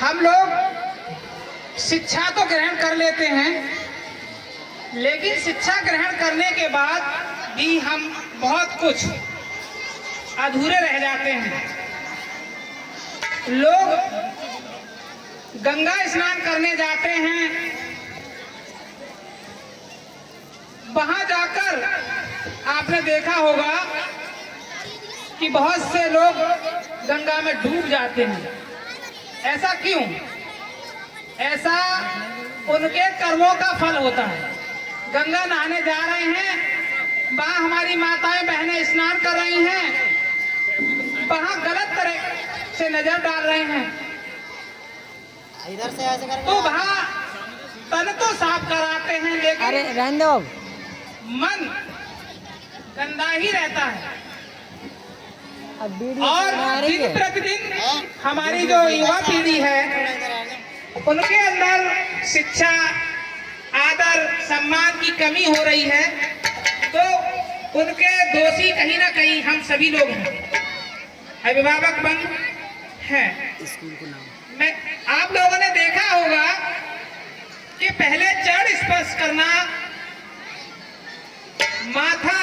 हम लोग शिक्षा तो ग्रहण कर लेते हैं, लेकिन शिक्षा ग्रहण करने के बाद भी हम बहुत कुछ अधूरे रह जाते हैं। लोग गंगा स्नान करने जाते हैं, वहां जाकर आपने देखा होगा कि बहुत से लोग गंगा में डूब जाते हैं। ऐसा क्यों? ऐसा उनके कर्मों का फल होता है। गंगा नहाने जा रहे हैं, वहां हमारी माताएं बहनें स्नान कर रही हैं, वहां गलत तरह से नजर डाल रहे हैं, इधर से ऐसे करके तो वहां तन तो साफ कराते हैं, लेकिन मन गंदा ही रहता है। और दिन प्रतिदिन हमारी जो युवा पीढ़ी है, उनके अंदर शिक्षा, आदर, सम्मान की कमी हो रही है, तो उनके दोषी कहीं ना कहीं हम सभी लोग हैं, अभिभावक बन हैं। मैं आप लोगों ने देखा होगा कि पहले चरण स्पर्श करना, माथा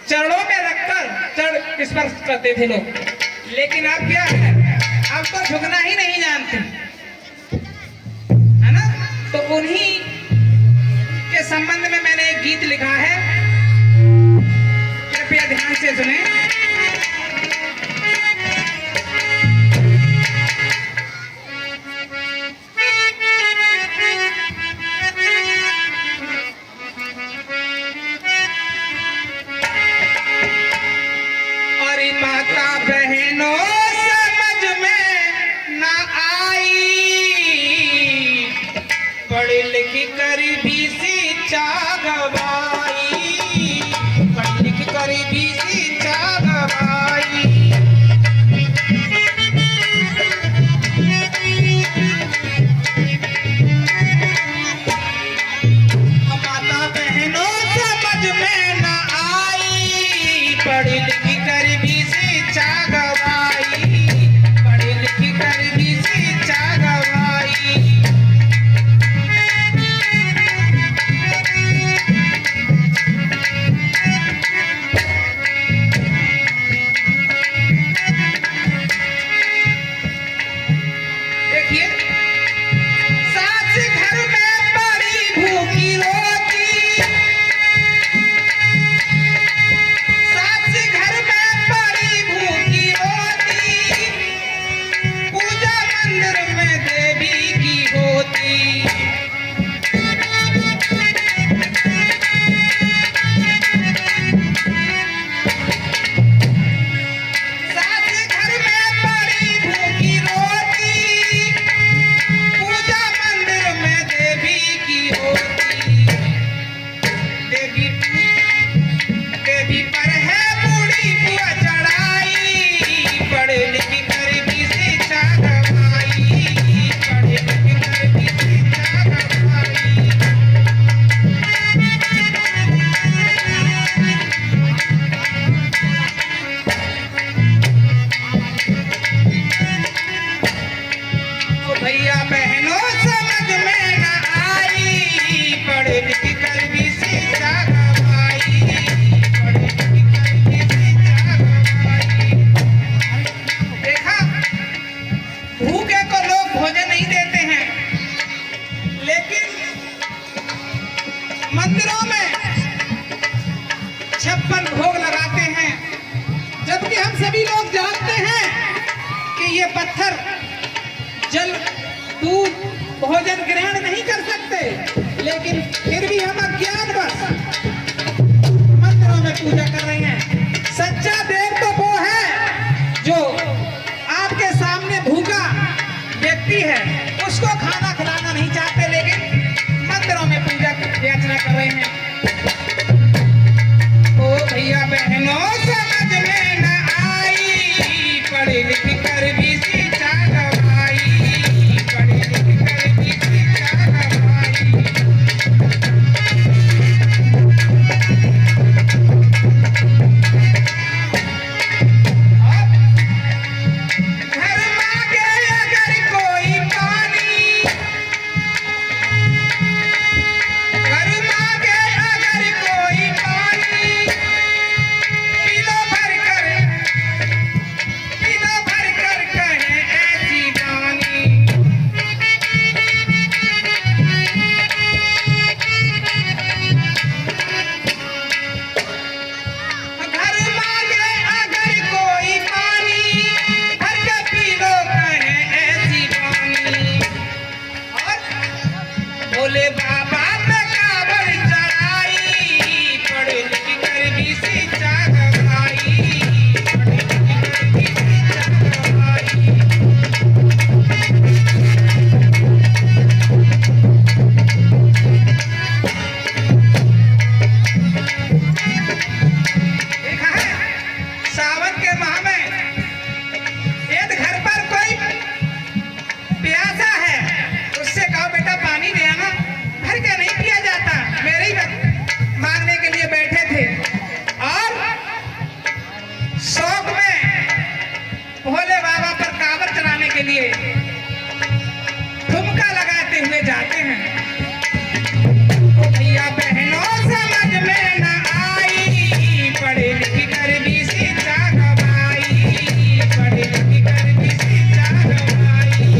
चरणों में रखकर चरण स्पर्श करते थे लोग, लेकिन अब क्या है, अब तो झुकना ही नहीं जानते, है ना। तो उन्हीं के संबंध में मैंने एक गीत लिखा है, कृपया ध्यान से सुने। माता बहनों समझ में ना आई, पढ़ लिख कर भी शिक्षा गवाई, पढ़ लिख कर भी शिक्षा गवाई। माता बहनों समझ में ना आई, पढ़ लिख कर भी शिक्षा गवाई, पढ़ लिख कर भी शिक्षा गवाई। देखिए, सास घर में बड़ी भूखी रोती, सास घर में बड़ी भूखी रोती, पूजा मंदिर में देवी की होती। सास घर में बड़ी भूखी रोती, पूजा मंदिर में देवी की होती। देवी देवी पर है बूढ़ी बुआ चढ़ाई, पढ़ लिख कर भी शिक्षा गवाई, पढ़ लिख कर भी शिक्षा गवाई। तो भैया बहनों समझ में ना आई, पढ़ लिख कर भी शिक्षा गवाई, पढ़ लिख कर भी शिक्षा गवाई। देखा, भूखे को लोग भोजन नहीं देते हैं, लेकिन मंदिरों में 56 भोग लगाते हैं, जबकि हम सभी लोग जानते हैं कि ये पत्थर जल, दूध, भोजन ग्रहण नहीं कर सकते, लेकिन फिर भी हम अज्ञानवश मंदिरों में पूजा कर रहे हैं। सच्चा देव तो वो है जो आपके सामने भूखा व्यक्ति है, उसको खाना खिलाना नहीं चाहते, लेकिन मंदिरों में पूजा याचना कर रहे हैं। ओ भैया बहनों समझ में न आई, पढ़ लिख कर भी शिक्षा गवाई, पढ़ लिख कर भी शिक्षा गवाई। सावन के माह में यदि घर पर कोई प्यासा है उससे कहो बेटा पानी ले आना, भर के नहीं पिया जाता। मेरे ही मांगने के लिए बैठे थे और शौक में भोले बाबा पर कांवर चलाने के लिए ठुमका लगाते हुए जाते हैं। तो भैया बहनों समझ में न आई, पढ़े लिख कर भी शिक्षा गवाई, पढ़े लिख कर भी शिक्षा गवाई।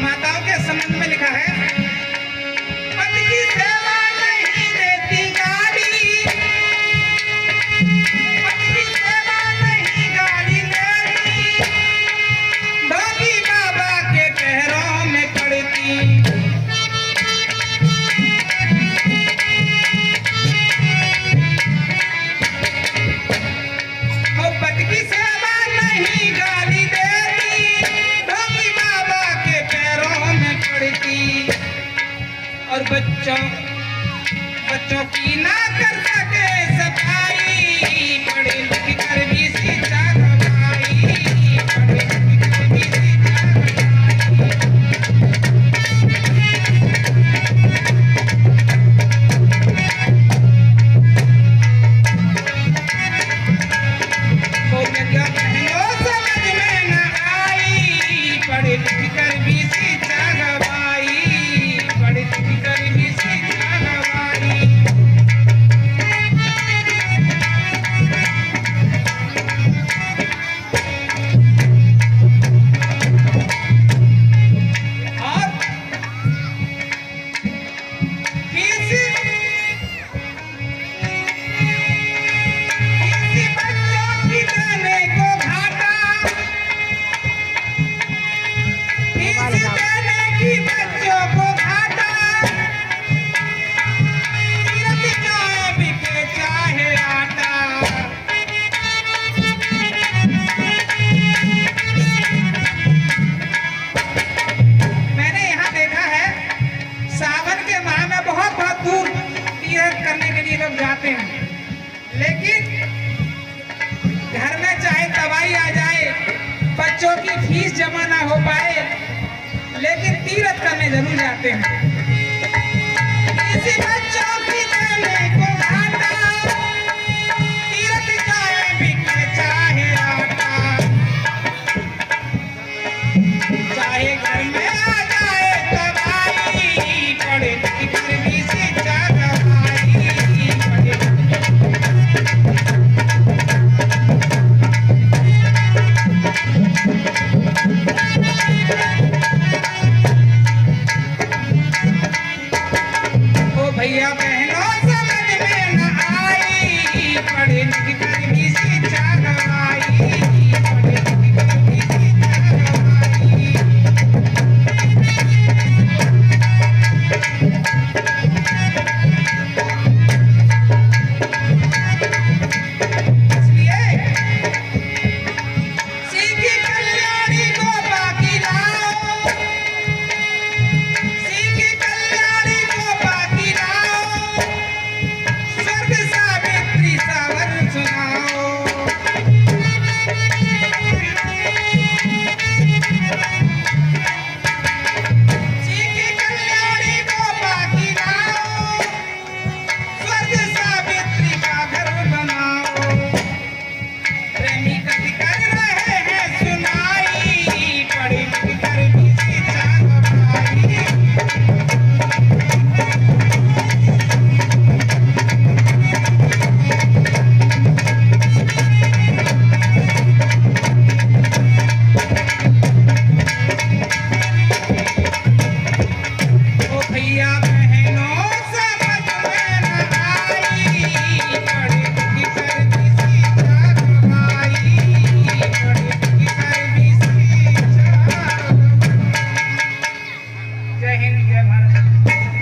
माताओं के संबंध में लिखा है, पति की सेवा नहीं देती गाली, पति की सेवा नहीं गाली देती, ढोंगी बाबा के पैरों में पड़ती। ओ पति की सेवा नहीं गाली देती, ढोंगी बाबा के पैरों में पड़ती। और बच्चों की ना कर सके सफाई, पढ़े लिख कर भी शिक्षा गवाई, पढ़े लिख कर भी शिक्षा गवाई। तो क्या बहनों समझ में न आई, पढ़े लिख कर भी शिक्षा गवाई, पढ़े लिख कर भी शिक्षा गवाई। और किसी बच्चों की देने को घाटा, किसी देने की बच्चों को घाटा, तीरथ जाए बिके चाहे आटा। मैंने यहाँ देखा है सावन के माह में बहुत बहुत दूर तीर्थ करने के लिए लोग जाते हैं, लेकिन घर में चाहे तबाही आ जाए, बच्चों की फीस जमा ना हो पाए, लेकिन तीर्थ करने जरूर जाते हैं।